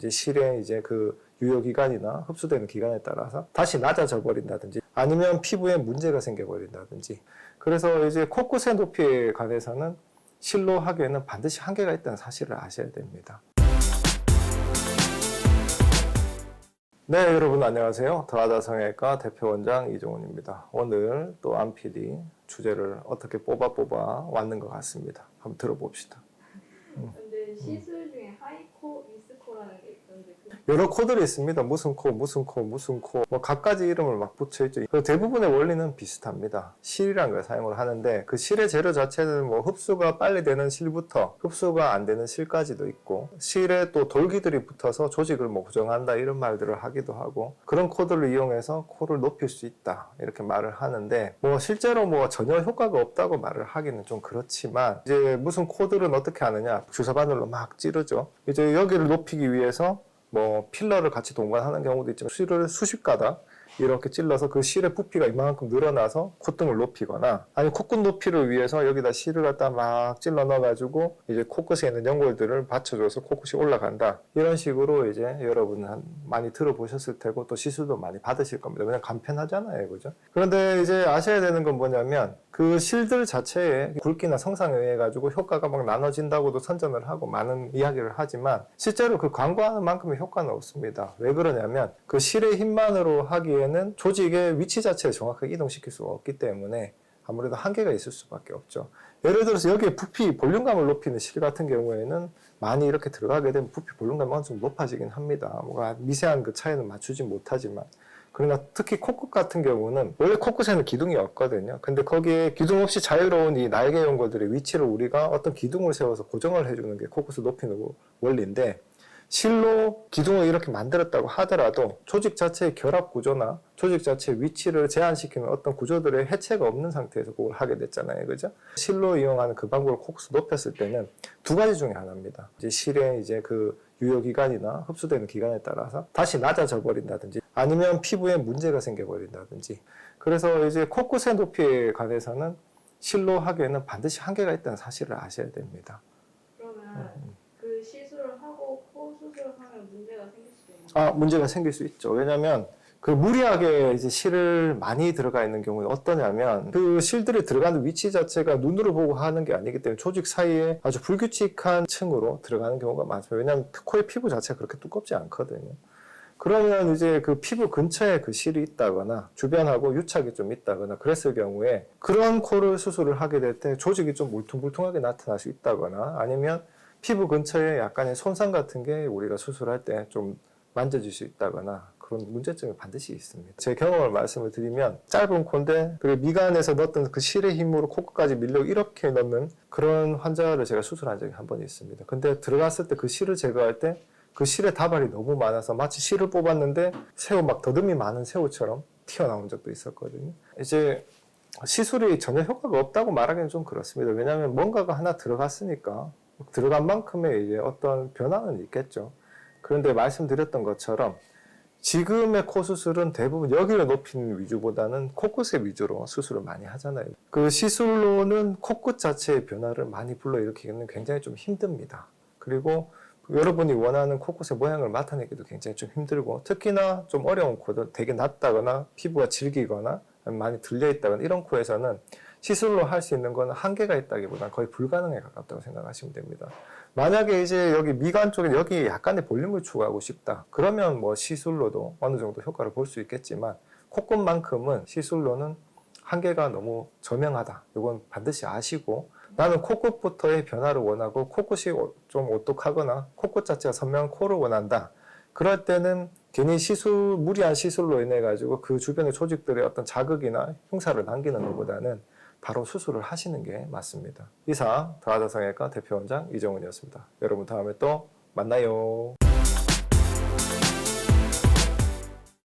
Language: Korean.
이제 실의 이제 그 유효 기간이나 흡수되는 기간에 따라서 다시 낮아져 버린다든지 아니면 피부에 문제가 생겨 버린다든지. 그래서 이제 코끝의 높이에 관해서는 실로 하기에는 반드시 한계가 있다는 사실을 아셔야 됩니다. 네, 여러분 안녕하세요. 더하다 성형외과 대표원장 이종훈입니다. 오늘 또 안PD 주제를 어떻게 뽑아 왔는 것 같습니다. 한번 들어봅시다. 근데 시술 중에 하이코, 미스코라는 게 있던데 여러 코들이 있습니다. 무슨 코, 뭐 각가지 이름을 막 붙여있죠. 대부분의 원리는 비슷합니다. 실이라는 걸 사용을 하는데 그 실의 재료 자체는 뭐 흡수가 빨리 되는 실부터 흡수가 안 되는 실까지도 있고, 실에 또 돌기들이 붙어서 조직을 뭐 고정한다 이런 말들을 하기도 하고, 그런 코들을 이용해서 코를 높일 수 있다 이렇게 말을 하는데, 뭐 실제로 뭐 전혀 효과가 없다고 말을 하기는 좀 그렇지만, 이제 무슨 코들은 어떻게 하느냐, 주사 바늘로 막 찌르죠. 이제 여기를 높이기 위해서 뭐 필러를 같이 동반하는 경우도 있지만 실을 수십 가닥 이렇게 찔러서 그 실의 부피가 이만큼 늘어나서 콧등을 높이거나, 아니 콧끝 높이를 위해서 여기다 실을 갖다 막 찔러 넣어가지고 이제 코끝에 있는 연골들을 받쳐줘서 코끝이 올라간다, 이런 식으로 이제 여러분 많이 들어보셨을 테고 또 시술도 많이 받으실 겁니다. 왜냐면 간편하잖아요, 그죠? 그런데 이제 아셔야 되는 건 뭐냐면, 그 실들 자체에 굵기나 성상에 의해 가지고 효과가 막 나눠진다고도 선전을 하고 많은 이야기를 하지만, 실제로 그 광고하는 만큼의 효과는 없습니다. 왜 그러냐면 그 실의 힘만으로 하기에는 조직의 위치 자체를 정확하게 이동시킬 수가 없기 때문에 아무래도 한계가 있을 수밖에 없죠. 예를 들어서 여기에 부피, 볼륨감을 높이는 실 같은 경우에는 많이 이렇게 들어가게 되면 부피, 볼륨감이 어느 정도 높아지긴 합니다. 뭐가 미세한 그 차이는 맞추지 못하지만. 그러나 특히 코끝 같은 경우는 원래 코끝에는 기둥이 없거든요. 근데 거기에 기둥 없이 자유로운 이 날개 연골들의 위치를 우리가 어떤 기둥을 세워서 고정을 해주는 게 코끝을 높이는 원리인데, 실로 기둥을 이렇게 만들었다고 하더라도 조직 자체의 결합 구조나 조직 자체의 위치를 제한시키는 어떤 구조들의 해체가 없는 상태에서 그걸 하게 됐잖아요, 그죠? 실로 이용하는 그 방법을 코끝을 높였을 때는 두 가지 중에 하나입니다. 이제 실의 이제 그 유효 기간이나 흡수되는 기간에 따라서 다시 낮아져 버린다든지 아니면 피부에 문제가 생겨 버린다든지. 그래서 이제 코끝의 높이에 관해서는 실로 하기에는 반드시 한계가 있다는 사실을 아셔야 됩니다. 그러면 그 시술을 하고 코 수술을 하면 문제가 생길 수도 있나요? 문제가 생길 수 있죠. 왜냐하면 그 무리하게 이제 실을 많이 들어가 있는 경우는 어떠냐면, 그 실들이 들어가는 위치 자체가 눈으로 보고 하는 게 아니기 때문에 조직 사이에 아주 불규칙한 층으로 들어가는 경우가 많습니다. 왜냐하면 코의 피부 자체가 그렇게 두껍지 않거든요. 그러면 이제 그 피부 근처에 그 실이 있다거나 주변하고 유착이 좀 있다거나 그랬을 경우에 그런 코를 수술을 하게 될 때 조직이 좀 울퉁불퉁하게 나타날 수 있다거나, 아니면 피부 근처에 약간의 손상 같은 게 우리가 수술할 때 좀 만져질 수 있다거나 그런 문제점이 반드시 있습니다. 제 경험을 말씀을 드리면, 짧은 코인데 그 미간에서 넣었던 그 실의 힘으로 코끝까지 밀려 이렇게 넣는 그런 환자를 제가 수술한 적이 한 번 있습니다. 근데 들어갔을 때 그 실을 제거할 때 그 실의 다발이 너무 많아서 마치 실을 뽑았는데 새우, 막 더듬이 많은 새우처럼 튀어나온 적도 있었거든요. 이제 시술이 전혀 효과가 없다고 말하기는 좀 그렇습니다. 왜냐하면 뭔가가 하나 들어갔으니까 들어간 만큼의 이제 어떤 변화는 있겠죠. 그런데 말씀드렸던 것처럼 지금의 코 수술은 대부분 여기를 높이는 위주보다는 코끝의 위주로 수술을 많이 하잖아요. 그 시술로는 코끝 자체의 변화를 많이 불러일으키기는 굉장히 좀 힘듭니다. 그리고 여러분이 원하는 코끝의 모양을 맡아내기도 굉장히 좀 힘들고, 특히나 좀 어려운 코들, 되게 낮다거나 피부가 질기거나 많이 들려있다거나 이런 코에서는 시술로 할 수 있는 건 한계가 있다기보다는 거의 불가능에 가깝다고 생각하시면 됩니다. 만약에 이제 여기 미간 쪽에 여기 약간의 볼륨을 추구하고 싶다, 그러면 뭐 시술로도 어느 정도 효과를 볼 수 있겠지만, 코끝만큼은 시술로는 한계가 너무 저명하다. 이건 반드시 아시고, 나는 코끝부터의 변화를 원하고 코끝이 좀 오똑하거나 코끝 자체가 선명한 코를 원한다. 그럴 때는 괜히 무리한 시술로 인해 가지고 그 주변의 조직들의 어떤 자극이나 흉사를 남기는 것보다는 바로 수술을 하시는 게 맞습니다. 이상 더하다 성형외과 대표원장 이종훈이었습니다. 여러분 다음에 또 만나요.